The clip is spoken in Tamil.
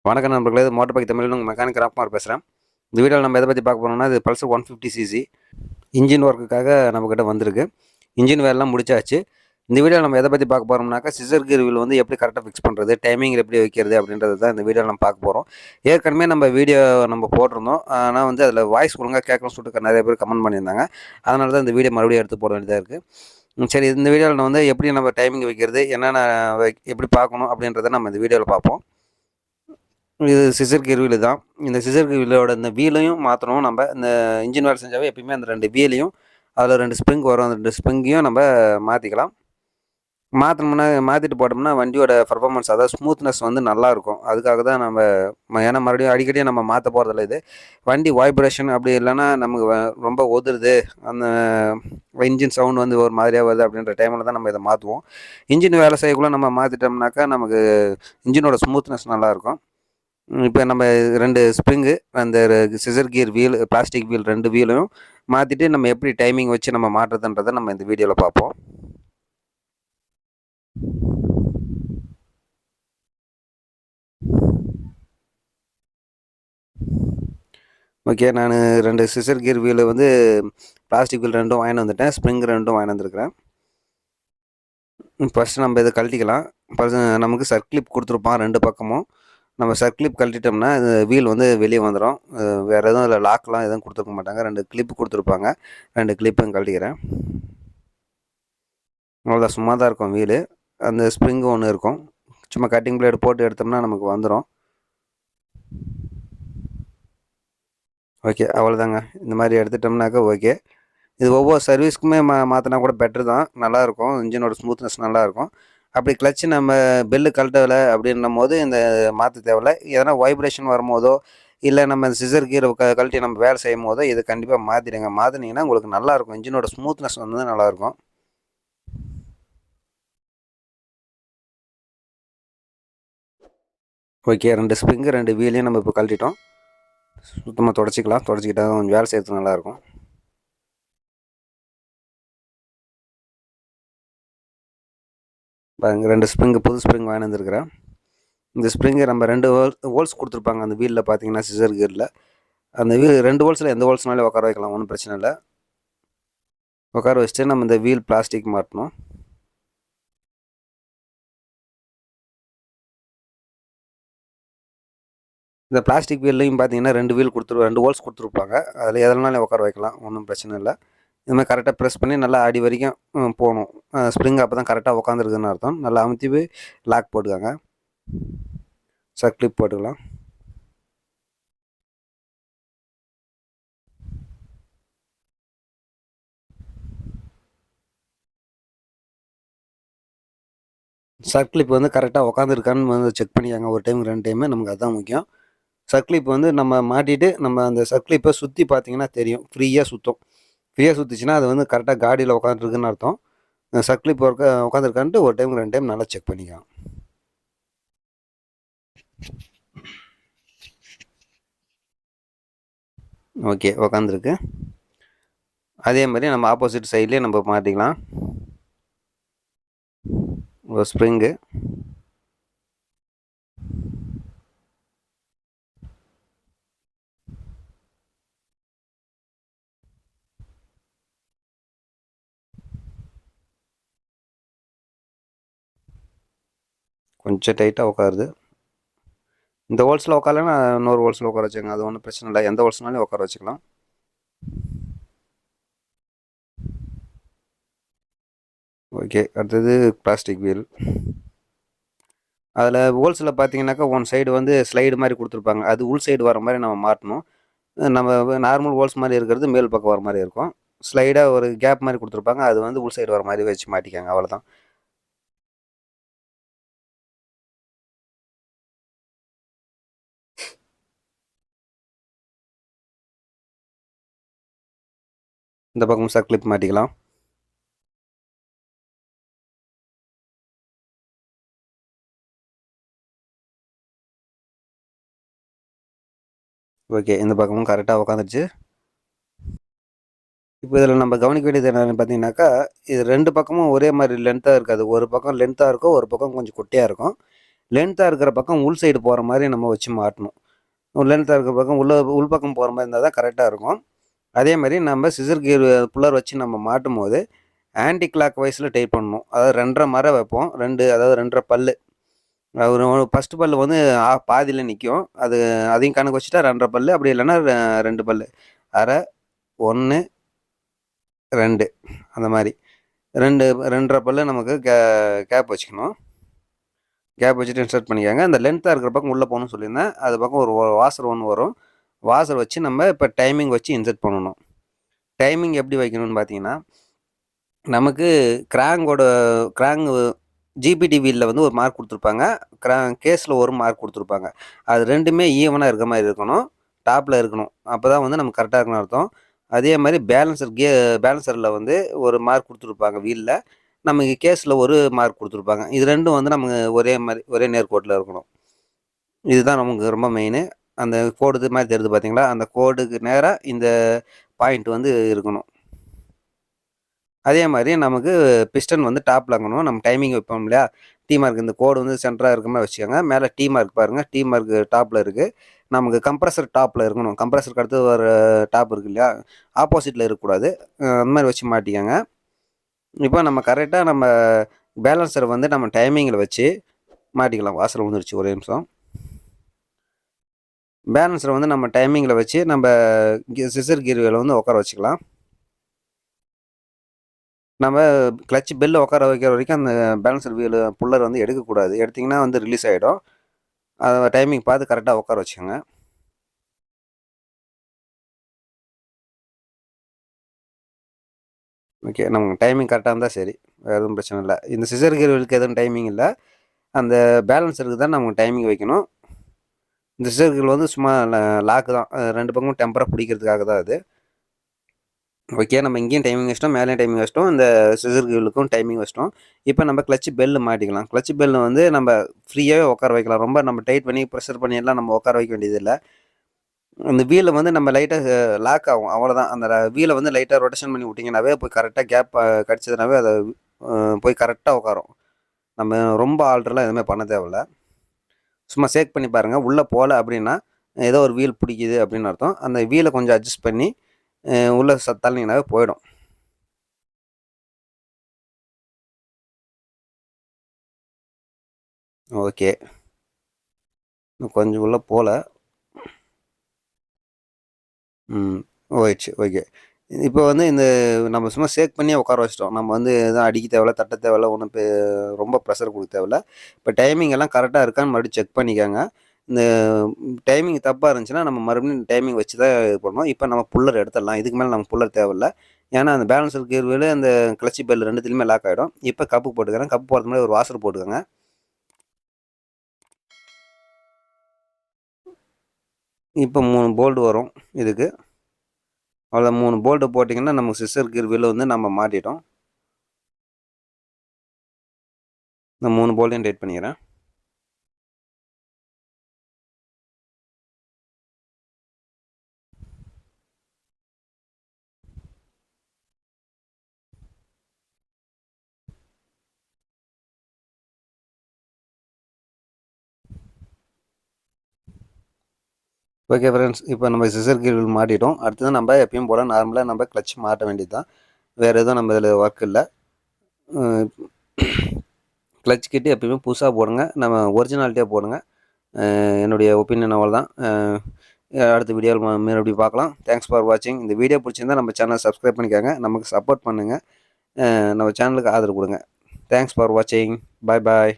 வணக்கம் நண்பர்களே, இது மோட்டர்பைக் தமிழ் மெக்கானிக் ராம்குமார் பேசுகிறேன். இந்த வீடியோவில் நம்ம எதை பற்றி பார்க்க போகிறோம்னா, இது பல்சர் 150cc இன்ஜின் ஒர்க்குக்காக நம்மக்கிட்ட வந்திருக்கு. இன்ஜின் வேலைலாம் முடிச்சாச்சு. இந்த வீடியோவில் நம்ம எதை பற்றி பார்க்க போகிறோம்னாக்கா, சிசர் கீர் வீல் வந்து எப்படி கரெக்டாக ஃபிக்ஸ் பண்ணுறது, டைமிங் எப்படி வைக்கிறது அப்படின்றது தான் இந்த வீடியோவில் நம்ம பார்க்க போகிறோம். ஏற்கனவே நம்ம வீடியோ போட்டிருந்தோம். ஆனால் வந்து அதில் வாய்ஸ் ஒழுங்காக கேட்கணும்னு சொல்லிட்டு நிறைய பேர் கமெண்ட் பண்ணியிருந்தாங்க. அதனால தான் இந்த வீடியோ மறுபடியும் எடுத்து போட வேண்டியதாக இருக்குது. சரி, இந்த வீடியோவில் வந்து எப்படி நம்ம டைமிங் வைக்கிறது, என்னென்ன எப்படி பார்க்கணும் அப்படின்றத நம்ம இந்த வீடியோவில் பார்ப்போம். இது சிசர் கீர் வீலு தான். இந்த சிசர் கீர் வீலோட இந்த வீலையும் மாற்றணும். நம்ம இந்த இன்ஜின் வேலை செஞ்சாவே எப்பயுமே அந்த 2 வீலையும் அதில் 2 ஸ்ப்ரிங் வரும். அந்த 2 ஸ்ப்ரிங்கையும் நம்ம மாற்றிக்கலாம். மாற்றணும்னா மாற்றிட்டு போட்டோம்னா வண்டியோட பர்ஃபார்மன்ஸ், அதாவது ஸ்மூத்னஸ் வந்து நல்லாயிருக்கும். அதுக்காக தான் நம்ம ஏன்னா மறுபடியும் அடிக்கடி நம்ம மாற்ற போகிறதில்ல. இது வண்டி வைப்ரேஷன் அப்படி இல்லைன்னா நமக்கு ரொம்ப ஒதுருது, அந்த இன்ஜின் சவுண்ட் வந்து ஒரு மாதிரியாக வருது அப்படின்ற டைமில் தான் நம்ம இதை மாற்றுவோம். இன்ஜின் வேலை செய்யக்குள்ள நம்ம மாற்றிட்டோம்னாக்கா நமக்கு இன்ஜினோட ஸ்மூத்னஸ் நல்லாயிருக்கும். இப்போ நம்ம 2 ஸ்ப்ரிங்கு, அந்த சிசர் கீர் வீல், பிளாஸ்டிக் வீல் 2 வீலும் மாற்றிட்டு நம்ம எப்படி டைமிங் வச்சு நம்ம மாட்டுறதுன்றதை நம்ம இந்த வீடியோவில் பார்ப்போம். ஓகே, நான் 2 சிசர் கீர் வீல் வந்து பிளாஸ்டிக் வீல் 2 வாங்கிட்டு வந்துட்டேன். ஸ்ப்ரிங் 2 வாங்கிட்டு வந்துருக்கிறேன். ஃபஸ்ட்டு நம்ம இதை கழட்டிக்கலாம். நமக்கு சர்க்ளிப் கொடுத்துருப்பான் 2 பக்கமும். நம்ம சர்க்ளிப் கழட்டிட்டோம்னா இந்த வீல் வந்து வெளியே வந்துடும். வேறு எதுவும் இல்லை, லாக்லாம் எதுவும் கொடுத்துருக்க மாட்டாங்க. 2 கிளிப்பு கொடுத்துருப்பாங்க. 2 கிளிப்பும் கழட்டிக்கிறேன். அவ்வளோதான், சும்மா தான் இருக்கும் வீலு. அந்த ஸ்ப்ரிங்கு ஒன்று இருக்கும். சும்மா கட்டிங் பிளேடு போட்டு எடுத்தோம்னா நமக்கு வந்துடும். ஓகே, அவ்வளோதாங்க. இந்த மாதிரி எடுத்துட்டோம்னாக்கா ஓகே. இது ஒவ்வொரு சர்வீஸ்க்குமே மாற்றினா கூட பெட்ரு தான், நல்லாயிருக்கும். இன்ஜினோட ஸ்மூத்னஸ் நல்லாயிருக்கும். அப்படி கிளச்சு நம்ம பெல்லு கழட்டலை அப்படின்னும் போது இந்த மாற்ற தேவையில்ல. எதனா வைப்ரேஷன் வரும்போதோ இல்லை நம்ம சிசர் கீரை கழட்டி நம்ம வேலை செய்யும் போதோ இது கண்டிப்பாக மாற்றிடுங்க. மாற்றினீங்கன்னா உங்களுக்கு நல்லாயிருக்கும். இன்ஜினோட ஸ்மூத்னஸ் வந்து நல்லாயிருக்கும். ஓகே, 2 ஸ்ப்ரிங்கு 2 வீலையும் நம்ம இப்போ கழட்டிட்டோம். சுத்தமாக தொடச்சிக்கலாம். தொடச்சிக்கிட்டா கொஞ்சம் வேலை செய்யறதுக்கு நல்லாயிருக்கும். பாருங்க, 2 ஸ்ப்ரிங்கு புது ஸ்ப்ரிங் வாங்கி வந்துருக்கிறேன். இந்த ஸ்ப்ரிங்கு நம்ம 2 ஹோல்ஸ் கொடுத்துருப்பாங்க அந்த வீலில் பார்த்தீங்கன்னா, சிசர் கீரில். அந்த வீல் 2 ஹோல்ஸில் எந்த ஹோல்ஸ்னாலே உட்கார வைக்கலாம், ஒன்றும் பிரச்சனை இல்லை. உட்கார வச்சுட்டு நம்ம இந்த வீல் பிளாஸ்டிக் மாட்டணும். இந்த பிளாஸ்டிக் வீல்லையும் பார்த்தீங்கன்னா 2 ஹோல்ஸ் கொடுத்துருப்பாங்க. அதில் எதனாலும் உட்கார வைக்கலாம், ஒன்றும் பிரச்சனை இல்லை. இது மாதிரி கரெக்டாக ப்ரெஸ் பண்ணி நல்லா அடி வரைக்கும் போகணும். ஸ்ப்ரிங் அப்போ தான் கரெக்டாக உட்காந்துருக்குதுன்னு அர்த்தம். நல்லா அமுத்தி போய் லாக் போட்டுக்காங்க. சர்க்ளிப் போட்டுக்கலாம். சர்க்ளிப் வந்து கரெக்டாக உட்காந்துருக்கான்னு வந்து செக் பண்ணிக்காங்க. ஒரு டைம் 2 டைமு, நமக்கு அதுதான் முக்கியம். சர்க்ளிப் வந்து நம்ம மாட்டிட்டு நம்ம அந்த சர்க்ளிப்பை சுற்றி பார்த்தீங்கன்னா தெரியும், ஃப்ரீயாக சுற்றும். ஃப்ரீயாக சுற்றிச்சுன்னா அது வந்து கரெக்டாக காடியில் உட்காந்துருக்குன்னு அர்த்தம். சர்க்ளிப் உட்காந்துருக்கான்ட்டு ஒரு டைம் 2 டைம் நல்லா செக் பண்ணிக்கலாம். ஓகே, உட்காந்துருக்கு. அதே மாதிரி நம்ம ஆப்போசிட் சைட்லேயே நம்ம மாட்டிக்கலாம். ஒரு ஸ்ப்ரிங்கு, கொஞ்சம் டைட்டாக உட்காருது. இந்த ஹோல்ஸில் உட்காரலன்னா இன்னொரு ஹோல்ஸில் உட்கார வச்சுக்கோங்க, அது ஒன்றும் பிரச்சனை இல்லை. எந்த ஹோல்ஸ்னாலும் உட்கார வச்சுக்கலாம். ஓகே, அடுத்தது பிளாஸ்டிக் வீல். அதில் ஹோல்ஸில் பார்த்தீங்கன்னாக்கா ஒன் சைடு வந்து ஸ்லைடு மாதிரி கொடுத்துருப்பாங்க. அது உள் சைடு வர மாதிரி நம்ம மாட்டணும். நம்ம நார்மல் ஹோல்ஸ் மாதிரி இருக்கிறது மேல் பக்கம் வர மாதிரி இருக்கும். ஸ்லைடாக ஒரு கேப் மாதிரி கொடுத்துருப்பாங்க. அது வந்து உள் சைடு வர மாதிரி வச்சு மாட்டிக்காங்க, அவ்வளோதான். இந்த பக்கம் சர்க்ளிப் மாட்டிக்கலாம். ஓகே, இந்த பக்கமும் கரெக்டாக உட்காந்துருச்சு. இப்போ இதில் நம்ம கவனிக்க வேண்டியது என்னென்னு பார்த்தீங்கன்னாக்கா, இது 2 பக்கமும் ஒரே மாதிரி லென்த்தாக இருக்காது. ஒரு பக்கம் லென்த்தாக இருக்கும், ஒரு பக்கம் கொஞ்சம் குட்டையாக இருக்கும். லென்த்தாக இருக்கிற பக்கம் உள் சைடு போகிற மாதிரி நம்ம வச்சு மாட்டணும். லென்த்தாக இருக்கிற பக்கம் உள்பக்கம் போகிற மாதிரி இருந்தால் தான் கரெக்டாக இருக்கும். அதே மாதிரி நம்ம சிசர் கீர் புல்லர் வச்சு நம்ம மாட்டும் போது ஆன்டி கிளாக் வைஸில் டைப் பண்ணணும். அதாவது 2.5 மரம் வைப்போம், அதாவது 2.5 பல். ஒரு ஃபஸ்ட்டு பல் வந்து பாதியில் நிற்கும், அதையும் கணக்கு வச்சுட்டா 2.5 பல், அப்படி இல்லைன்னா 2 பல், அரை, 1, 2 அந்த மாதிரி 2.5 பல் நமக்கு கேப் வச்சுக்கணும். கேப் வச்சுட்டு இன்சர்ட் பண்ணிக்காங்க. அந்த லென்த்தாக இருக்கிற பக்கம் உள்ளே போகணும்னு சொல்லியிருந்தேன். அது பக்கம் ஒரு வாசர் ஒன்று வரும். வாசர் வச்சு நம்ம இப்போ டைமிங் வச்சு இன்சர்ட் பண்ணணும். டைமிங் எப்படி வைக்கணும்னு பார்த்தீங்கன்னா, நமக்கு கிராங் ஜிபிடி வீலில் வந்து ஒரு மார்க் கொடுத்துருப்பாங்க, கேஸில் ஒரு மார்க் கொடுத்துருப்பாங்க. அது ரெண்டுமே ஈவனாக இருக்க மாதிரி இருக்கணும், டாப்பில் இருக்கணும். அப்போ தான் வந்து நமக்கு கரெக்டாக இருக்கணும் அர்த்தம். அதே மாதிரி பேலன்சரில் வந்து ஒரு மார்க் கொடுத்துருப்பாங்க வீலில், நமக்கு கேஸில் ஒரு மார்க் கொடுத்துருப்பாங்க. இது ரெண்டும் வந்து நமக்கு ஒரே நேர்கோட்டில் இருக்கணும். இதுதான் நமக்கு ரொம்ப மெயின். அந்த கோடு மாதிரி தெரியுது பார்த்தீங்களா, அந்த கோடுக்கு நேராக இந்த பாயிண்ட் வந்து இருக்கணும். அதே மாதிரி நமக்கு பிஸ்டன் வந்து டாப்பில் இருக்கணும். நம்ம டைமிங் வைப்போம் இல்லையா, டீ மார்க் இந்த கோடு வந்து சென்டராக இருக்க மாதிரி வச்சுக்கோங்க. மேலே டீ மார்க் பாருங்கள், டீ மார்க் டாப்பில் இருக்குது. நமக்கு கம்ப்ரஸர் டாப்பில் இருக்கணும். கம்ப்ரஸருக்கு அடுத்து ஒரு டாப் இருக்குது இல்லையா, ஆப்போசிட்டில் இருக்கக்கூடாது. அந்த மாதிரி வச்சு மாட்டிக்கோங்க. இப்போ நம்ம கரெக்டாக நம்ம பேலன்சரை வந்து நம்ம டைமிங்கில் வச்சு மாட்டிக்கலாம். வாசல் வந்துருச்சு, ஒரே நிமிஷம். பேலன்ஸரை வந்து நம்ம டைமிங்கில் வச்சு நம்ம சிசர் கீர்வேல வந்து உட்கார வச்சுக்கலாம். நம்ம கிளச் பெல்ல உட்கார வைக்கிற வரைக்கும் அந்த பேலன்சர் வீல் புல்லர் வந்து எடுக்கக்கூடாது. எடுத்திங்கன்னா வந்து ரிலீஸ் ஆகிடும். அதை டைமிங் பார்த்து கரெக்டாக உட்கார வச்சுக்கோங்க. ஓகே, நமக்கு டைமிங் கரெக்டாக இருந்தால் சரி, வேறு எதுவும் பிரச்சனை இல்லை. இந்த சிசர் கீர்வேலுக்கு எதுவும் டைமிங் இல்லை, அந்த பேலன்சருக்கு தான் நமக்கு டைமிங் வைக்கணும். இந்த சிசர் கீர் வந்து சும்மா லாக்கு தான், 2 பக்கமும் டெம்பராக பிடிக்கிறதுக்காக தான் அது. ஓகே, நம்ம இங்கேயும் டைமிங் வச்சிட்டோம், மேலேயும் டைமிங் வச்சிட்டோம், இந்த சிசர் கீலுக்கும் டைமிங் வச்சிட்டோம். இப்போ நம்ம கிளச்சு பெல்லு மாட்டிக்கலாம். கிளச்சு பெல்லு வந்து நம்ம ஃப்ரீயாகவே உட்கார வைக்கலாம். ரொம்ப நம்ம டைட் பண்ணி ப்ரெஷர் பண்ணியெல்லாம் நம்ம உட்கார வைக்க வேண்டியதில்லை. அந்த வீலை வந்து நம்ம லைட்டாக லாக் ஆகும், அவ்வளோதான். அந்த வீலை வந்து லைட்டாக ரொட்டேஷன் பண்ணி விட்டிங்கனாவே போய் கரெக்டாக கேப் கிடச்சதுனாவே அதை போய் கரெக்டாக உட்காரும். நம்ம ரொம்ப ஆல்ட்ரெலாம் எதுவுமே பண்ண தேவையில்ல. சும்மா சேக் பண்ணி பாருங்கள். உள்ளே போகல அப்படின்னா ஏதோ ஒரு வீல் பிடிக்குது அப்படின்னு அர்த்தம். அந்த வீலை கொஞ்சம் அட்ஜஸ்ட் பண்ணி உள்ளே தள்ளினீங்கனாவே போயிடும். ஓகே, கொஞ்சம் உள்ளே போகல. ஓயிடுச்சு. ஓகே, இப்போ வந்து இந்த நம்ம சும்மா சேக் பண்ணியே உட்கார வச்சிட்டோம். நம்ம வந்து எதுவும் அடிக்க தேவையில்ல, தட்ட தேவையில்ல, ஒன்றும் ரொம்ப ப்ரெஷர் கொடுக்க தேவையில்ல. இப்போ டைமிங் எல்லாம் கரெக்டாக இருக்கான்னு மறுபடியும் செக் பண்ணிக்கோங்க. இந்த டைமிங் தப்பாக இருந்துச்சுன்னா நம்ம மறுபடியும் டைமிங் வச்சு தான் இது பண்ணணும். இப்போ நம்ம புல்லர் எடுத்துடலாம். இதுக்கு மேலே நம்ம புல்லர் தேவையில்ல. ஏன்னா அந்த பேலன்சர் கீர்வேலு அந்த கிளச்சி பெல் ரெண்டுத்துலையுமே லாக் ஆகிடும். இப்போ கப்பு போட்டுக்கிறேன். கப்பு போடுறதுக்கு முன்னாடி ஒரு வாசர் போட்டுக்கோங்க. இப்போ 3 போல்டு வரும் இதுக்கு. அவ்வளோ 3 போல்ட்டு போட்டிங்கன்னா நமக்கு சிசர் கீர்வேல வந்து நம்ம மாட்டிட்டோம். இந்த 3 போல்ட்டையும் டைட் பண்ணிக்கிறேன். ஓகே ஃப்ரெண்ட்ஸ், இப்போ நம்ம சிசர் கீர்வேல் மாட்டிட்டோம். அடுத்தது நம்ம எப்பயும் போல் நார்மலாக நம்ம கிளச் மாட்ட வேண்டியது தான். வேறு எதுவும் நம்ம இதில் ஒர்க் இல்லை. கிளச் கிட்டு எப்பயுமே புதுசாக போடுங்க, நம்ம ஒரிஜினாலிட்டியாக போடுங்க. என்னுடைய ஒப்பீனியன் அவ்வளோதான். அடுத்த வீடியோவில் மறுபடியும் பார்க்கலாம். தேங்க்ஸ் ஃபார் வாட்சிங். இந்த வீடியோ பிடிச்சிருந்தால் நம்ம சேனலை சப்ஸ்கிரைப் பண்ணிக்கோங்க, நமக்கு சப்போர்ட் பண்ணுங்கள், நம்ம சேனலுக்கு ஆதரவு கொடுங்க. தேங்க்ஸ் ஃபார் வாட்சிங். பாய் பாய்.